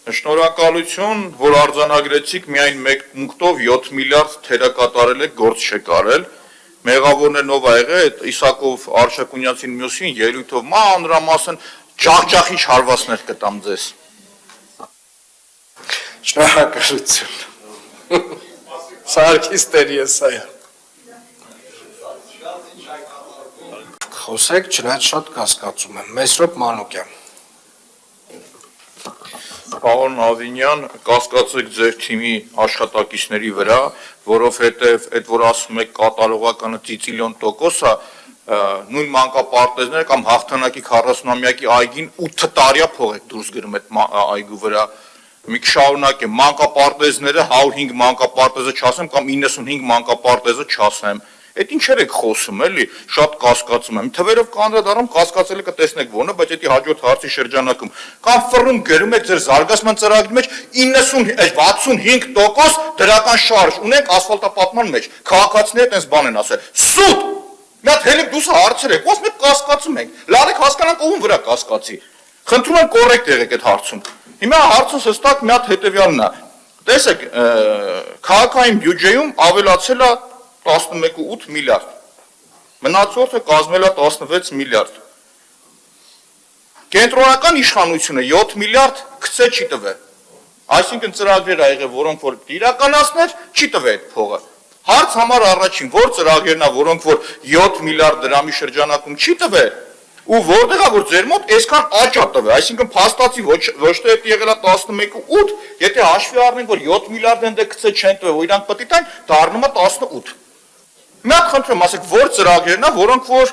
Շնորհակալություն, որ արձանագրեցիք միայն մեկ պունկտով 7 միլիարդ թերակատարել եք, գործ չեք արել։ Մեղավորներն ով ա եղել, այդ Իսակով Արշակունյացին մյուսին ելույթով մանրամասն ջախջախիչ հարվածներ կտամ ձեզ։ Շնորհակալություն։ Սարգիս Տեր-Եսայան։ Խոսեք, չնայած շատ կասկածում եմ։ Մեսրոպ Մանուկյան։ Պարոն Ավինյան, կասկածեք ձեր թիմի աշխատակիցների վրա, որովհետև այդ որ ասում եք կատարողականը ծիծիլիոն տոկոս է, նույն մանկապարտեզները կամ հաղթանակի 40-ամյակի այգին 8 տարիա փող եք դուրս գրում այդ այգու վրա։ Մի շարունակ է մանկապարտեզները 105 մանկապարտեզը չասեմ կամ 95 մանկապարտեզը չասեմ։ Այդ ինչեր եք խոսում, էլի, շատ կասկածում եմ։ Թվերով կանդրադառնամ, կասկածել եք տեսնեք ոնը, բայց դա հաջորդ հարցի շրջանակում կամ ֆռում գրում եք ձեր զարգացման ծրագրի մեջ 65% դրական շարժ ունենք ասֆալտապատման մեջ։ Քաղաքացիները այդպես բան են ասել։ Սուտ։ Մի հատ հենց դուս հարցրեք, ոնց մենք կասկածում ենք։ Լարեք հասկանանք ում վրա կասկածի։ Խնդրում եմ կոռեկտ եղեք այդ հարցում։ Հիմա հարցը հստակ մի հատ հետեւյալն է։ Տեսեք, քաղաքային բյուջեում ավելացել է 11.8 միլիարդ, մնացորդը կազմել է 16 միլիարդ, կենտրոնական իշխանությունը 7 միլիարդ գցե չի տվել, այսինքն ծրագրեր ա եղել, որոնք որ իրականացներ, չի տվել այդ փողը, հարց համար առաջին, որ ծրագրերն ա, որոնք որ 7 միլիարդ դրամի շրջանակում չի տվել, ու որտեղ է որ ձեր մոտ այսքան աճ ա տվել, այսինքն փաստացի ոչ թե այդ եղել է 11.8, եթե հաշվի առնենք, որ 7 միլիարդ են դե գցե չեն տվել, որ իրանք պետք է տան, դառնում է 18 Մի հատ խնդրում ասեք, որ ծրագրերն է, որոնք որ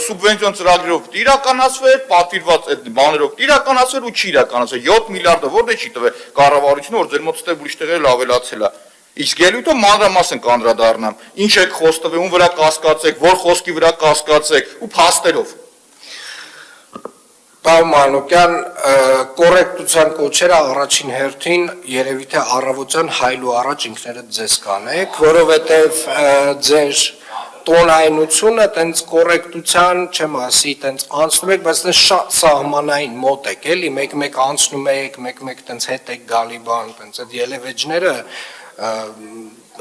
սուբվենցիոն ծրագրերով իրականացվել, պատվիրված այդ բաներով իրականացվել ու չի իրականացվել, 7 միլիարդը որտե չի տվել կառավարությունը, որ ձեր մոտ ստեղ ուրիշ տեղեր ավելացել է։ Իսկ ելույթով մանրամասն կանդրադառնամ, ինչ եք խոստվել, ում վրա կասկածեք, որ խոսքի վրա կասկածեք ու փաստերով։ Պարոն Մանուկյան, կոռեկտության կոչերը առաջին հերթին երևի թե առավոտյան հայլու առաջ ինքներդ ձեզ կանեք, որովհետև ձեր տոնայնությունը տենց կոռեկտության, չեմ ասի, տենց անցնում եք, բայց տենց շատ սահմանային մոտ եք, էլի, մեկ-մեկ անցնում եք, մեկ-մեկ տենց հետ եք գալի բան, տենց այդ ելևեջները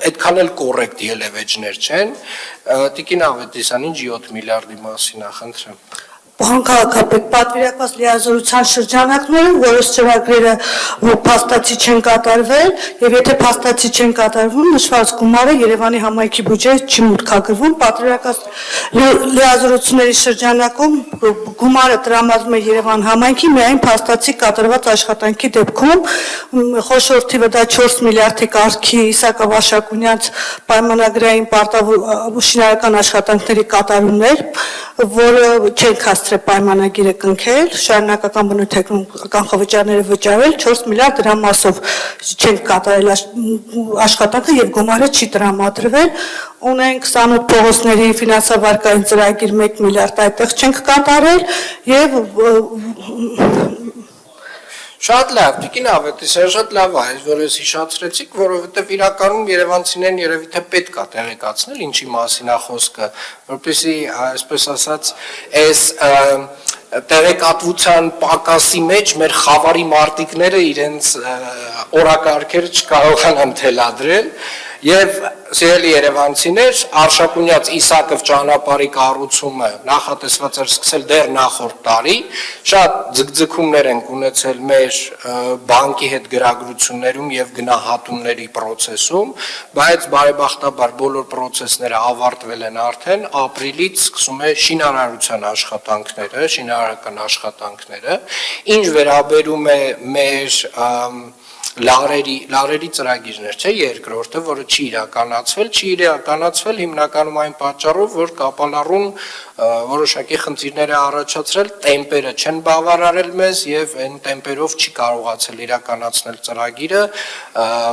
այդքան էլ կոռեկտ ելևեջներ չեն, Տիկին Ավետիսյան, ինչ 7 միլիարդի մասին է, խնդրեմ։ Պարոն քաղաքապետ, պատվիրակված լիազորության շրջանակներում, որոշ ծրագրերը փաստացի չեն կատարվել, եւ եթե փաստացի չեն կատարվում, նշված գումարը Երևանի համայնքի բյուջեից չի մուտքագրվում, պատվիրակված լիազորությունների շրջանակում գումարը տրամադրվում է Երևան համայնքի միայն փաստացի կատարված աշխատանքի դեպքում, խոշոր թիվը դա 4 միլիարդի կարգի Իսակով Արշակունյաց պայմանագրային շինարարական աշխատանքների կատարումներ, որը չեն հասցրել պայմանագիրը կնքել, շարունակական բնութագրում կանխավճարները վճարել, 4 միլիարդ դրամասով չեն կատարել աշխատանքը եւ գումարը չի տրամադրվել, ունենք 28 փողոցների ֆինանսավարկային ծրագիր 1 միլիարդ այդտեղ չենք կատարել եւ Շատ լավ, Տիկին Ավետիսյան, շատ լավ է, որ ես հիշացրեցիք, որովհետև իրականում երևանցիներն երևի թե պետք է տեղեկացնել, ինչի մասին է խոսքը, որպեսզի, այսպես ասած, այս տեղեկատվության պակասի մեջ մեր խավարի մարտիկները իրենց օրակարգերը չկարողանան թելադրել եւ սիրելի երևանցիներ, Արշակունյաց Իսակով ճանապարհի կառուցումը նախատեսված էր սկսել դեռ նախորդ տարի, շատ ձգձգումներ են ունեցել մեր բանկի հետ գրագրություններում եւ գնահատումների process-ում, բայց բարեբախտաբար բոլոր process-ները ավարտվել են արդեն, ապրիլից սկսում է շինարարության աշխատանքները, շինարարական աշխատանքները, ինչ վերաբերում է մեր լարերի ծրագիրներ, չէ, երկրորդը, որը չի իրականացվել հիմնականում այն պատճառով, որ կապալառուն որոշակի խնդիրներ է առաջացրել, տեմպերը չեն բավարարել մեզ եւ այն տեմպերով չի կարողացել իրականացնել ծրագիրը,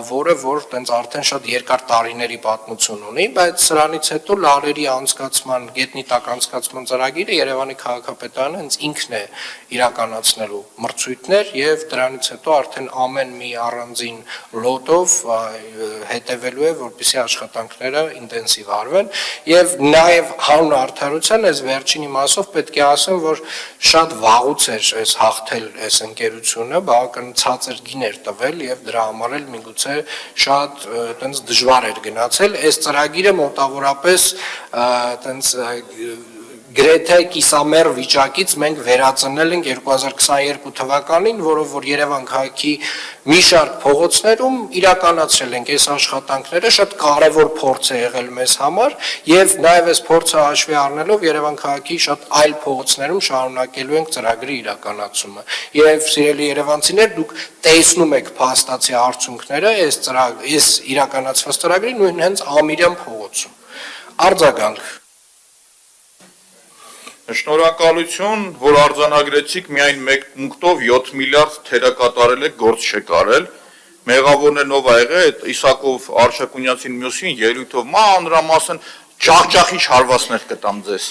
որը որ տենց արդեն շատ երկար տարիների պատմություն ունի, բայց սրանից հետո լարերի անցկացման, գետնի տակ անցկացման ծրագիրը Երևանի քաղաքապետարանը հենց ինքն է իրականացնելու մրցույթներ եւ դրանից հետո արդեն ամեն մի առանձին լոտով հետևելու է, որպեսզի աշխատանքները ինտենսիվ արվեն եւ նաեւ հանուն արդարության այս վերջին իմաստով պետք է ասեմ, որ շատ վաղուց էր այս հաղթել այս ընկերությունը, բավական ցածր գին էր տվել եւ դրա համար էլ միգուցե շատ այտենց դժվար էր գնացել այս ծրագիրը մոտավորապես այտենց գրեթե կիսամեռ վիճակից մենք վերածնել ենք 2022 թվականին, որով որ Երևան քաղաքի մի շարք փողոցներում իրականացրել ենք այս աշխատանքները, շատ կարևոր փորձ է եղել մեզ համար եւ նաեւ այս փորձը հաշվի առնելով Երևան քաղաքի շատ այլ փողոցներում շարունակելու ենք ծրագրի իրականացումը։ Եվ սիրելի երևանցիներ, դուք տեսնում եք փաստացի արդյունքները այս իրականացված ծրագրի նույն հենց Ամիրյան փողոցում։ Արձագանք Շնորհակալություն, որ արձանագրեցիք միայն 1 պունկտով 7 միլիարդ թերակատարել եք, գործ չեք արել։ Մեղավորն է նով ա եղել, այդ Իսակով Արշակունյացին մյուսին ելույթով մանրամասն ջախջախիչ հարվածներ կտամ ձեզ։